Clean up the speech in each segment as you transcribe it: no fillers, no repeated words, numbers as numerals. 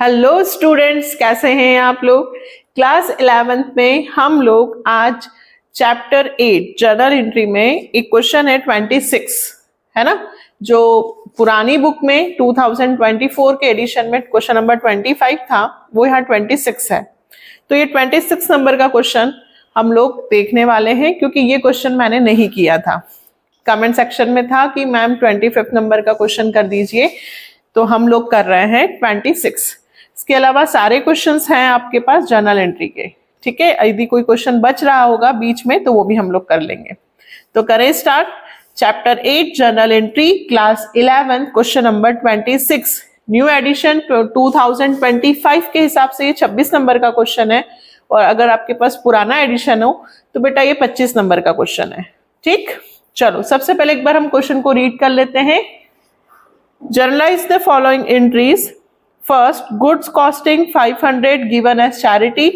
Hello students, कैसे हैं आप लोग। क्लास 11th में हम लोग आज चैप्टर 8 जर्नल एंट्री में एक क्वेश्चन है 26, है ना। जो पुरानी बुक में 2024 के एडिशन में क्वेश्चन नंबर 25 था, वो यहाँ 26 है। तो ये 26 नंबर का क्वेश्चन हम लोग देखने वाले हैं, क्योंकि ये क्वेश्चन मैंने नहीं किया था। कमेंट सेक्शन में था कि मैम 25 नंबर का क्वेश्चन कर दीजिए, तो हम लोग कर रहे हैं 26। इसके अलावा सारे क्वेश्चंस हैं आपके पास जर्नल एंट्री के, ठीक है। यदि कोई क्वेश्चन बच रहा होगा बीच में तो वो भी हम लोग कर लेंगे। तो करें start. Chapter 8 journal entry, class 11, question number 26, new edition 2025 के हिसाब से ये 26 नंबर का क्वेश्चन है, और अगर आपके पास पुराना एडिशन हो तो बेटा ये 25 नंबर का क्वेश्चन है। ठीक, चलो सबसे पहले एक बार हम क्वेश्चन को रीड कर लेते हैं। Generalized the following entries. First, goods costing 500 given as charity.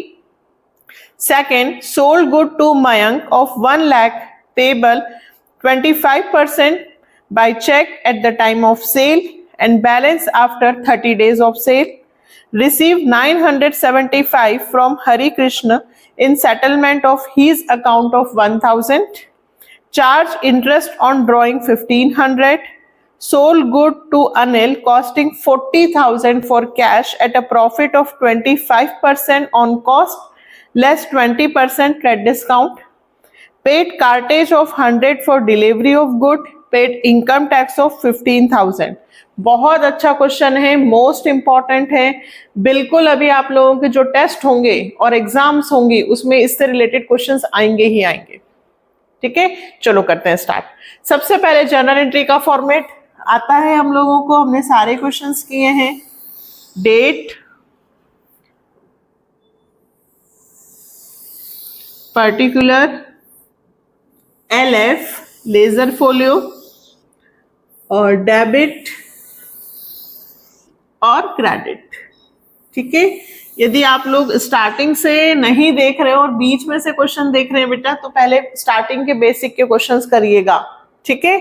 Second, sold good to Mayank of 1 lakh payable 25% by check at the time of sale and balance after 30 days of sale. Received 975 from Hari Krishna in settlement of his account of 1000. Charge interest on drawing 1500. Sold good to Anil costing 40,000 for cash at a profit of 25% on cost less 20% credit discount. Paid cartage of 100 for delivery of good. Paid income tax of 15,000. बहुत अच्छा question है, most important है। बिल्कुल अभी आप लोगों के जो टेस्ट होंगे और एग्जाम्स होंगे उसमें इससे रिलेटेड क्वेश्चंस आएंगे ही आएंगे। ठीक है, चलो करते हैं स्टार्ट। सबसे पहले जर्नल एंट्री का फॉर्मेट आता है हम लोगों को, हमने सारे क्वेश्चंस किए हैं। Date, particular, LF ledger folio, और डेबिट और क्रेडिट। ठीक है, यदि आप लोग स्टार्टिंग से नहीं देख रहे हो और बीच में से क्वेश्चन देख रहे हैं बेटा, तो पहले स्टार्टिंग के बेसिक के क्वेश्चंस करिएगा। ठीक है,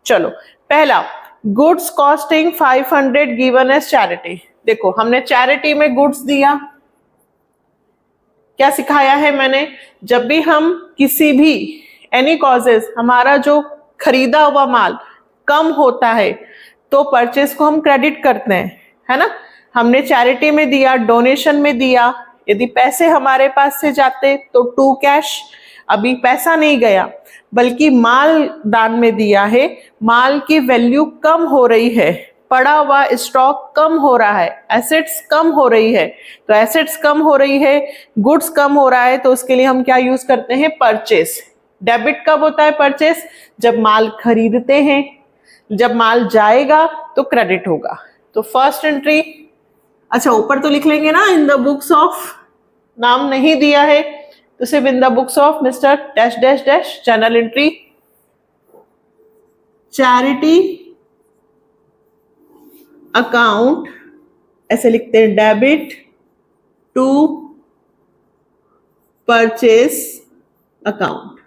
चलो पहला, goods costing 500 given as charity. देखो हमने चैरिटी में गुड्स दिया, क्या सिखाया है मैंने, जब भी हम किसी भी एनी कॉजेज हमारा जो खरीदा हुआ माल कम होता है तो परचेज को हम क्रेडिट करते हैं, है ना। हमने चैरिटी में दिया, डोनेशन में दिया, यदि पैसे हमारे पास से जाते तो टू कैश, अभी पैसा नहीं गया बल्कि माल दान में दिया है, माल की वैल्यू कम हो रही है, पड़ा हुआ स्टॉक कम हो रहा है, एसेट्स कम हो रही है। तो एसेट्स कम हो रही है, गुड्स कम हो रहा है, तो उसके लिए हम क्या यूज करते हैं, परचेस। डेबिट कब होता है परचेस, जब माल खरीदते हैं, जब माल जाएगा तो क्रेडिट होगा। तो फर्स्ट एंट्री, अच्छा ऊपर तो लिख लेंगे ना, इन द बुक्स ऑफ, नाम नहीं दिया है तो सिर्फ in the books of mister dash dash dash journal entry charity account, ऐसे लिखते हैं, डेबिट टू परचेस अकाउंट।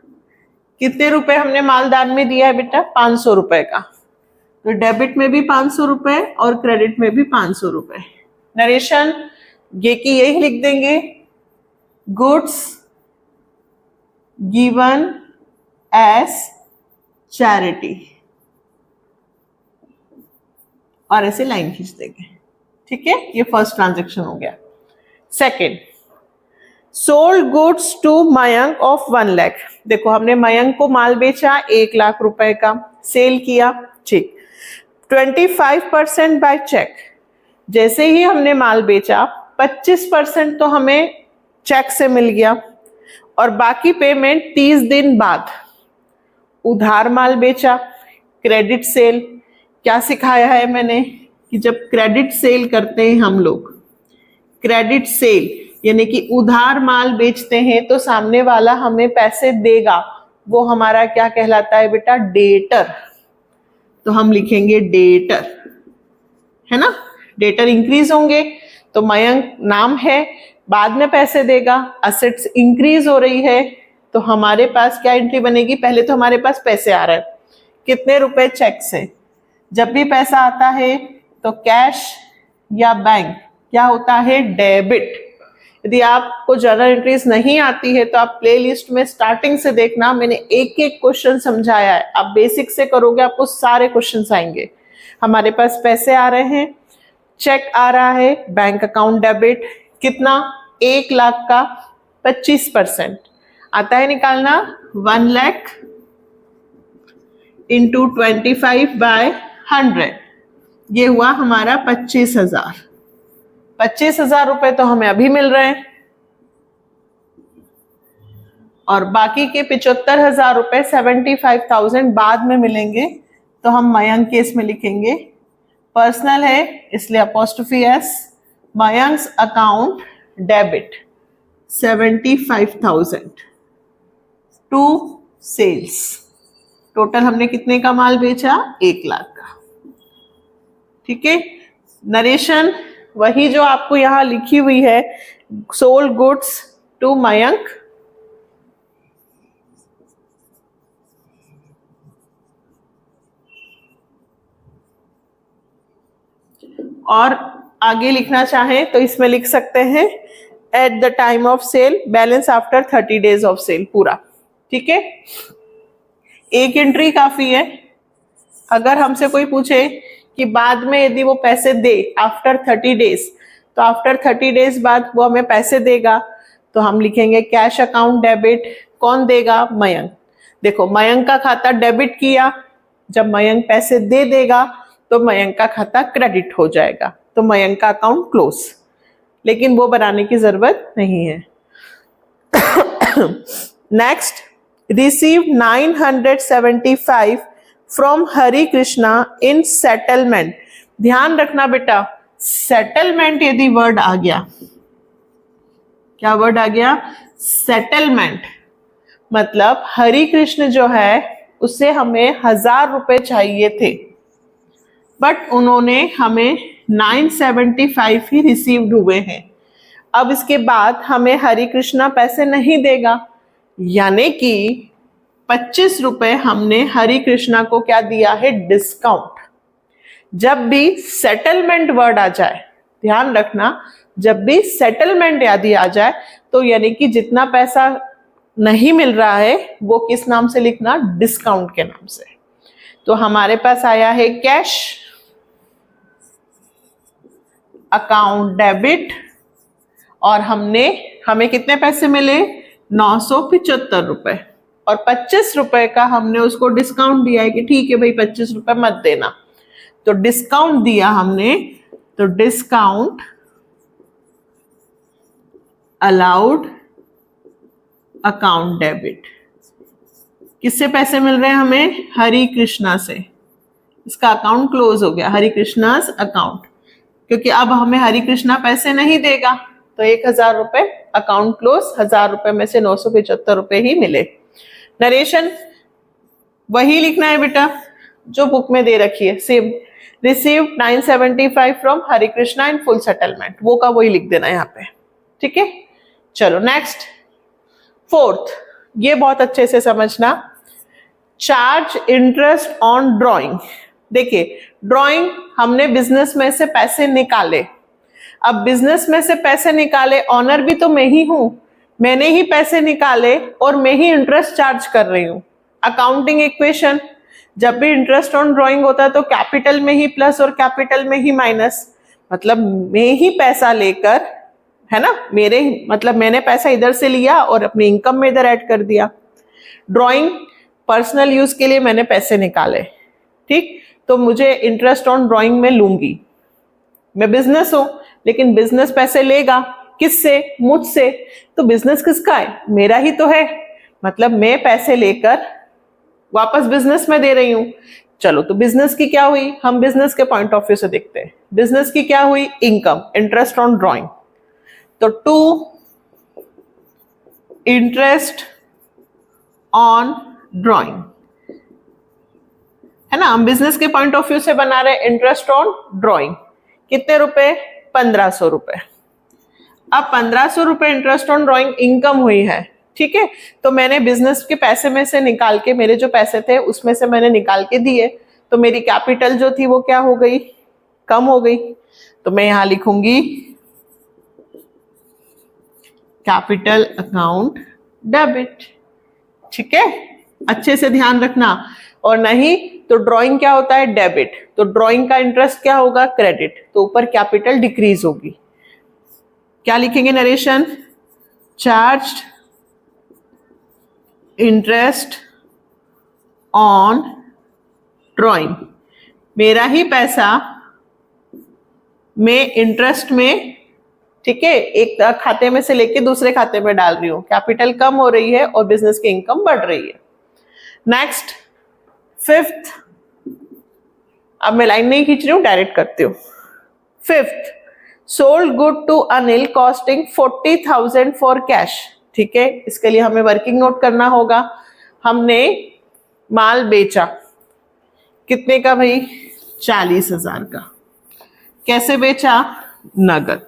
कितने रुपए हमने मालदान में दिया है बेटा, 500 रुपए का, तो डेबिट में भी 500 रुपए और क्रेडिट में भी 500 रुपए। नरेशन ये की यही लिख देंगे, गुड्स गिवन एज चैरिटी, और ऐसे लाइन खींच देंगे। ठीक है, ये फर्स्ट ट्रांजैक्शन हो गया। Second, sold goods to Mayank of 1 lakh. देखो हमने मयंक को माल बेचा 1 लाख रुपए का, सेल किया, ठीक। 25% बाय चेक, जैसे ही हमने माल बेचा 25% तो हमें चेक से मिल गया, और बाकी पेमेंट 30 दिन बाद। उधार माल बेचा, क्रेडिट सेल। क्या सिखाया है मैंने कि जब क्रेडिट सेल करते हैं हम लोग, क्रेडिट सेल यानी कि उधार माल बेचते हैं तो सामने वाला हमें पैसे देगा, वो हमारा क्या कहलाता है बेटा, डेटर। तो हम लिखेंगे डेटर, है ना। डेटर इंक्रीज होंगे तो मयंक नाम है, बाद में पैसे देगा, असेट्स इंक्रीज हो रही है, तो हमारे पास क्या एंट्री बनेगी, पहले तो हमारे पास पैसे आ रहे हैं, कितने रुपए, चेक से। जब भी पैसा आता है तो कैश या बैंक क्या होता है, डेबिट। यदि आपको जर्नल एंट्रीज नहीं आती है तो आप प्लेलिस्ट में स्टार्टिंग से देखना, मैंने एक एक क्वेश्चन समझाया है। आप बेसिक से करोगे आपको सारे क्वेश्चंस आएंगे। हमारे पास पैसे आ रहे हैं, चेक आ रहा है, बैंक अकाउंट डेबिट, कितना, 1 लाख का 25% आता है निकालना, 1 लाख इंटू 25/100, ये हुआ हमारा 25,000। 25,000 रुपए तो हमें अभी मिल रहे हैं और बाकी के 75,000 रुपए 75,000 बाद में मिलेंगे। तो हम मयंक केस में लिखेंगे, पर्सनल है इसलिए apostrophe S, Mayank's account debit 75,000 to sales. Total हमने कितने का माल बेचा, 1 लाख का। ठीक है, नरेशन वही जो आपको यहां लिखी हुई है, सोल्ड गुड्स टू मयंक, और आगे लिखना चाहें तो इसमें लिख सकते हैं at the time of sale, balance after 30 days of sale, पूरा। ठीक है, एक एंट्री काफी है। अगर हमसे कोई पूछे कि बाद में यदि वो पैसे दे आफ्टर 30 डेज, तो आफ्टर 30 डेज बाद वो हमें पैसे देगा, तो हम लिखेंगे कैश अकाउंट डेबिट। कौन देगा, मयंक। देखो मयंक का खाता डेबिट किया, जब मयंक पैसे दे देगा तो मयंक का खाता क्रेडिट हो जाएगा, तो मयंक का अकाउंट क्लोज। लेकिन वो बनाने की जरूरत नहीं है। Next, receive 975 from Hari Krishna in settlement. ध्यान रखना बेटा, सेटलमेंट यदि वर्ड आ गया, क्या वर्ड आ गया, सेटलमेंट, मतलब हरि कृष्ण जो है उससे हमें 1,000 रुपए चाहिए थे, बट उन्होंने हमें 975 ही रिसीव्ड हुए हैं। अब इसके बाद हमें हरि कृष्णा पैसे नहीं देगा, यानी कि 25 रुपए हमने हरि कृष्णा को क्या दिया है, डिस्काउंट। जब भी सेटलमेंट वर्ड आ जाए, ध्यान रखना, जब भी सेटलमेंट यदि आ जाए तो यानी कि जितना पैसा नहीं मिल रहा है वो किस नाम से लिखना, डिस्काउंट के नाम से। तो हमारे पास आया है कैश अकाउंट डेबिट, और हमें कितने पैसे मिले, 975 रुपए, और 25 रुपए का हमने उसको डिस्काउंट दिया है कि ठीक है भाई 25 रुपए मत देना, तो डिस्काउंट दिया हमने, तो डिस्काउंट अलाउड अकाउंट डेबिट। किससे पैसे मिल रहे हैं हमें, हरि कृष्णा से, इसका अकाउंट क्लोज हो गया, हरि कृष्णास अकाउंट, क्योंकि अब हमें हरि कृष्णा पैसे नहीं देगा, तो 1,000 रुपए अकाउंट क्लोज, 1,000 रुपए में से 975 रुपए ही मिले। नरेशन वही लिखना है बेटा जो बुक में दे रखी है, same, receive 975 from Hari Krishna in full settlement, वो का वही लिख देना यहाँ पे। ठीक है, चलो नेक्स्ट, फोर्थ, ये बहुत अच्छे से समझना, चार्ज इंटरेस्ट ऑन ड्रॉइंग। देखिए ड्रॉइंग हमने बिजनेस में से पैसे निकाले, अब बिजनेस में से पैसे निकाले, ऑनर भी तो मैं ही हूं, मैंने ही पैसे निकाले और मैं ही इंटरेस्ट चार्ज कर रही हूं। अकाउंटिंग इक्वेशन, जब भी इंटरेस्ट ऑन ड्रॉइंग होता है तो कैपिटल में ही प्लस और कैपिटल में ही माइनस, मतलब मैं ही पैसा लेकर, है ना, मेरे मतलब मैंने पैसा इधर से लिया और अपनी इनकम में इधर ऐड कर दिया। ड्रॉइंग पर्सनल यूज के लिए मैंने पैसे निकाले, ठीक, तो मुझे इंटरेस्ट ऑन ड्रॉइंग में लूंगी। मैं बिजनेस हूं, लेकिन बिजनेस पैसे लेगा किससे, मुझसे, तो बिजनेस किसका है, मेरा ही तो है, मतलब मैं पैसे लेकर वापस बिजनेस में दे रही हूं। चलो तो बिजनेस की क्या हुई, हम बिजनेस के पॉइंट ऑफ व्यू से देखते हैं, बिजनेस की क्या हुई, इनकम, इंटरेस्ट ऑन ड्रॉइंग, तो टू इंटरेस्ट ऑन ड्रॉइंग, है ना, हम बिजनेस के पॉइंट ऑफ व्यू से बना रहे हैं इंटरेस्ट ऑन ड्रॉइंग, कितने रुपए, 1500 रुपए। अब 1500 रुपए इंटरेस्ट ऑन ड्रॉइंग इनकम हुई है, ठीक है, तो मैंने बिजनेस के पैसे में से निकाल के, मेरे जो पैसे थे उसमें से मैंने निकाल के दिए, तो मेरी कैपिटल जो थी वो क्या हो गई, कम हो गई, तो मैं यहां लिखूंगी कैपिटल अकाउंट डेबिट। ठीक है, अच्छे से ध्यान रखना। और नहीं तो ड्राइंग क्या होता है, डेबिट, तो ड्राइंग का इंटरेस्ट क्या होगा, क्रेडिट, तो ऊपर कैपिटल डिक्रीज होगी। क्या लिखेंगे narration, charged interest on drawing, मेरा ही पैसा मैं इंटरेस्ट में, ठीक है, एक खाते में से लेके दूसरे खाते में डाल रही हूं, कैपिटल कम हो रही है और बिजनेस की इनकम बढ़ रही है। नेक्स्ट, फिफ्थ, अब मैं लाइन नहीं खींच रही हूं, डायरेक्ट करती हूं। Fifth, sold good to Anil costing 40,000 for cash. ठीक है, इसके लिए हमें वर्किंग नोट करना होगा। हमने माल बेचा कितने का भाई, 40,000 का। कैसे बेचा, नगद।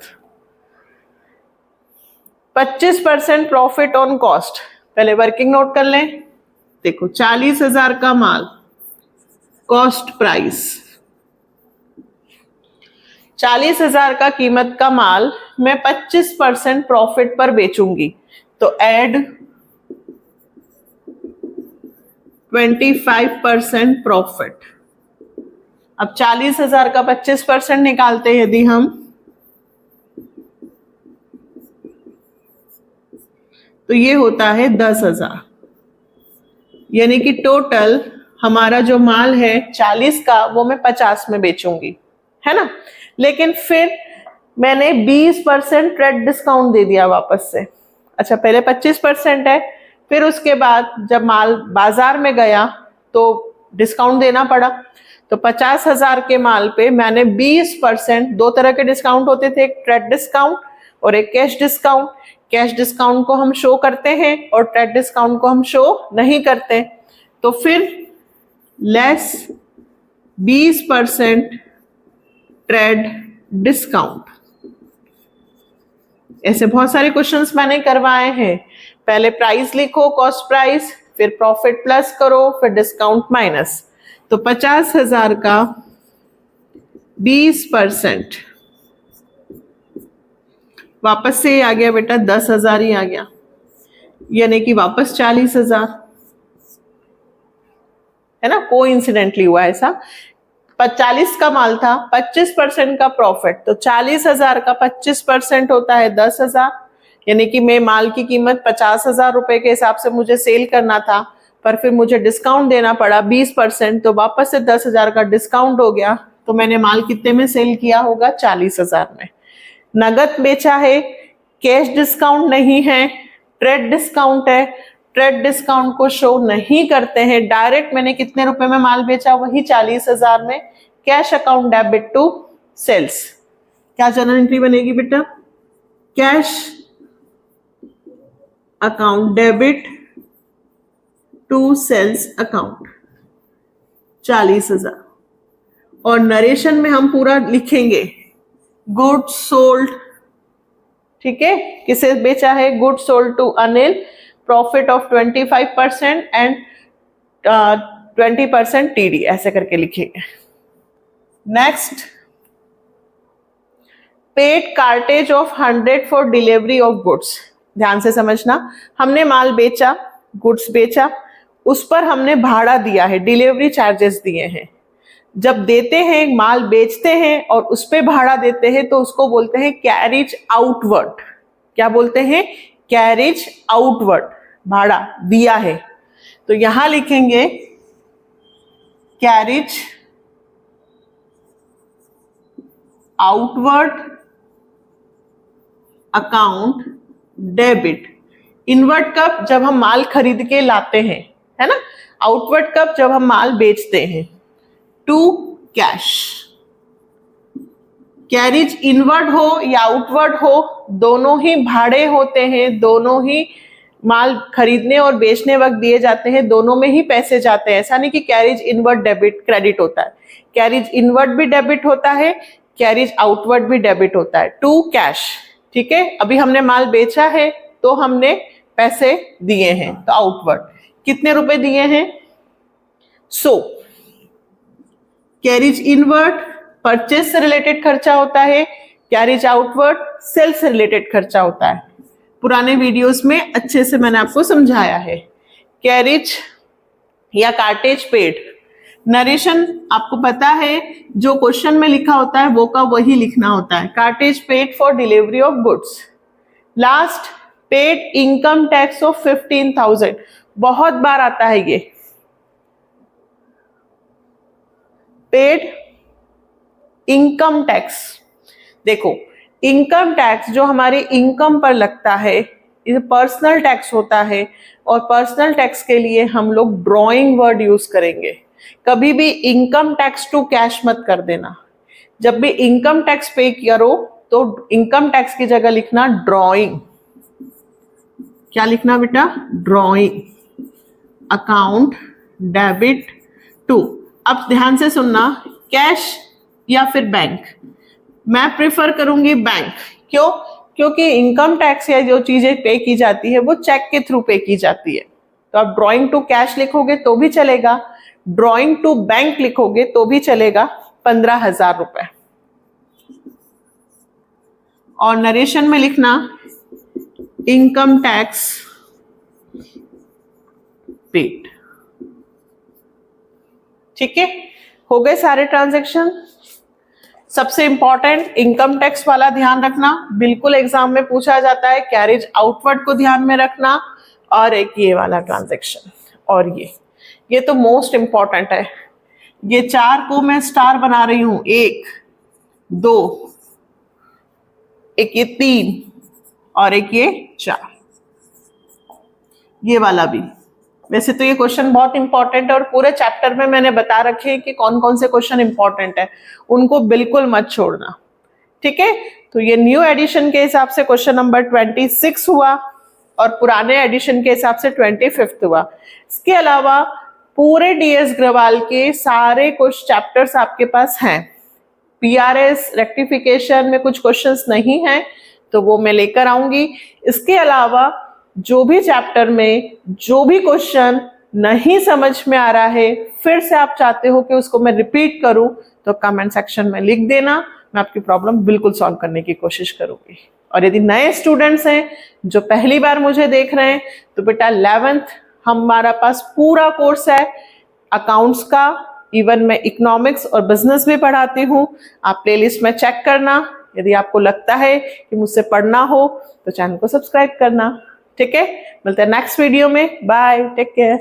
25% प्रॉफिट ऑन कॉस्ट, पहले वर्किंग नोट कर लें। देखो 40,000 का माल, कॉस्ट प्राइस 40,000 का कीमत का माल मैं 25% प्रॉफिट पर बेचूंगी, तो ऐड 25% प्रॉफिट। अब 40,000 का 25% निकालते हैं यदि हम, तो ये होता है 10,000, यानी कि टोटल हमारा जो माल है 40 का वो मैं 50 में बेचूंगी, है ना। लेकिन फिर मैंने 20% ट्रेड डिस्काउंट दे दिया वापस से। अच्छा, पहले 25% है, फिर उसके बाद जब माल बाजार में गया तो डिस्काउंट देना पड़ा, तो 50,000 के माल पे मैंने 20%, दो तरह के डिस्काउंट होते थे, एक ट्रेड डिस्काउंट और एक कैश डिस्काउंट। कैश डिस्काउंट को हम शो करते हैं और ट्रेड डिस्काउंट को हम शो नहीं करते, तो फिर लेस 20% ट्रेड डिस्काउंट। ऐसे बहुत सारे क्वेश्चंस मैंने करवाए हैं। पहले प्राइस लिखो, कॉस्ट प्राइस, फिर प्रॉफिट प्लस करो, फिर डिस्काउंट माइनस। तो 50,000 का 20%, वापस से आ गया बेटा 10,000 ही आ गया, यानी कि वापस 40,000, है ना। कोइंसिडेंटली हुआ ऐसा। 40 का माल था, 25% का प्रॉफिट, तो 40,000 का 25% होता है 10,000, यानी कि मैं माल की कीमत 50,000 रुपए के हिसाब से मुझे सेल करना था, पर फिर मुझे डिस्काउंट देना पड़ा 20%, तो वापस से 10,000 का डिस्काउंट हो गया, तो मैंने माल कितने में सेल किया होगा, 40,000 में। नगद बेचा है, कैश डिस्काउंट नहीं है, ट्रेड डिस्काउंट है, ट्रेड डिस्काउंट को शो नहीं करते हैं, डायरेक्ट मैंने कितने रुपए में माल बेचा, वही 40,000 में। Cash account debit to sales, क्या जर्नल एंट्री बनेगी बेटा, cash account debit to sales account 40,000। और नरेशन में हम पूरा लिखेंगे गुड्स सोल्ड, ठीक है, किसे बेचा है, goods sold to Anil, profit of 25% and 20% TD, ऐसे करके लिखेंगे। Next, paid cartage of 100 for delivery of goods. ध्यान से समझना, हमने माल बेचा, गुड्स बेचा, उस पर हमने भाड़ा दिया है, डिलीवरी चार्जेस दिए हैं। जब देते हैं, माल बेचते हैं और उस पे भाड़ा देते हैं, तो उसको बोलते हैं कैरिज आउटवर्ड। क्या बोलते हैं, कैरिज आउटवर्ड, भाड़ा दिया है। तो यहां लिखेंगे carriage outward account debit. Inward कब, जब हम माल खरीद के लाते हैं, है ना। आउटवर्ड कब, जब हम माल बेचते हैं। टू कैश, कैरिज इनवर्ड हो या आउटवर्ड हो, दोनों ही भाड़े होते हैं, दोनों ही माल खरीदने और बेचने वक्त दिए जाते हैं, दोनों में ही पैसे जाते हैं। ऐसा नहीं कि कैरिज इनवर्ड डेबिट क्रेडिट होता है, कैरिज इनवर्ड भी डेबिट होता है, कैरिज आउटवर्ड भी डेबिट होता है। टू कैश, ठीक है, अभी हमने माल बेचा है तो हमने पैसे दिए हैं, तो आउटवर्ड कितने रुपए दिए हैं, 100। कैरिज इनवर्ड परचेज से रिलेटेड खर्चा होता है, कैरिज आउटवर्ड सेल से रिलेटेड खर्चा होता है। पुराने वीडियोस में अच्छे से मैंने आपको समझाया है। कैरेज या कार्टेज पेड, नरेशन आपको पता है जो क्वेश्चन में लिखा होता है वो का वही लिखना होता है। Cartage paid for delivery of goods. Last, paid income tax of 15,000, बहुत बार आता है ये। पेड इनकम टैक्स, देखो इनकम टैक्स जो हमारे इनकम पर लगता है ये पर्सनल टैक्स होता है, और पर्सनल टैक्स के लिए हम लोग ड्रॉइंग वर्ड यूज करेंगे। कभी भी इनकम टैक्स टू कैश मत कर देना। जब भी इनकम टैक्स पे करो तो इनकम टैक्स की जगह लिखना ड्रॉइंग। क्या लिखना बेटा? ड्रॉइंग। Account debit to. अब ध्यान से सुनना, कैश या फिर बैंक, मैं प्रेफर करूंगी बैंक। क्यों? क्योंकि इनकम टैक्स या जो चीजें पे की जाती है वो चेक के थ्रू पे की जाती है। तो आप ड्रॉइंग टू कैश लिखोगे तो भी चलेगा, ड्रॉइंग टू बैंक लिखोगे तो भी चलेगा। 15,000 रुपए। और नरेशन में लिखना इनकम टैक्स पेड। ठीक है, हो गए सारे ट्रांजैक्शन। सबसे इंपॉर्टेंट इनकम टैक्स वाला ध्यान रखना, बिल्कुल एग्जाम में पूछा जाता है। कैरेज आउटवर्ड को ध्यान में रखना, और एक ये वाला ट्रांजैक्शन, और ये तो मोस्ट इंपॉर्टेंट है। ये 4 को मैं स्टार बना रही हूं, 1 2, एक ये 3 और एक ये 4। ये वाला भी, वैसे तो ये क्वेश्चन बहुत इंपॉर्टेंट है और पूरे चैप्टर में मैंने बता रखे हैं कि कौन कौन से क्वेश्चन इंपॉर्टेंट है, उनको बिल्कुल मत छोड़ना। ठीक है, तो ये न्यू एडिशन के हिसाब से क्वेश्चन नंबर 26 हुआ और पुराने एडिशन के हिसाब से 25 हुआ। इसके अलावा पूरे डीएस ग्रवाल के सारे कुछ चैप्टर्स आपके पास हैं। पीआरएस रेक्टिफिकेशन में कुछ क्वेश्चंस नहीं हैं तो वो मैं लेकर आऊंगी। इसके अलावा जो भी चैप्टर में जो भी क्वेश्चन नहीं समझ में आ रहा है, फिर से आप चाहते हो कि उसको मैं रिपीट करूं, तो कमेंट सेक्शन में लिख देना, मैं आपकी प्रॉब्लम बिल्कुल सॉल्व करने की कोशिश करूंगी। और यदि नए स्टूडेंट्स हैं जो पहली बार मुझे देख रहे हैं, तो बेटा 11th हमारा पास पूरा कोर्स है अकाउंट्स का। इवन मैं इकोनॉमिक्स और बिजनेस भी पढ़ाती हूँ। आप प्लेलिस्ट में चेक करना। यदि आपको लगता है कि मुझसे पढ़ना हो तो चैनल को सब्सक्राइब करना। ठीक है, मिलते हैं नेक्स्ट वीडियो में। Bye, take care.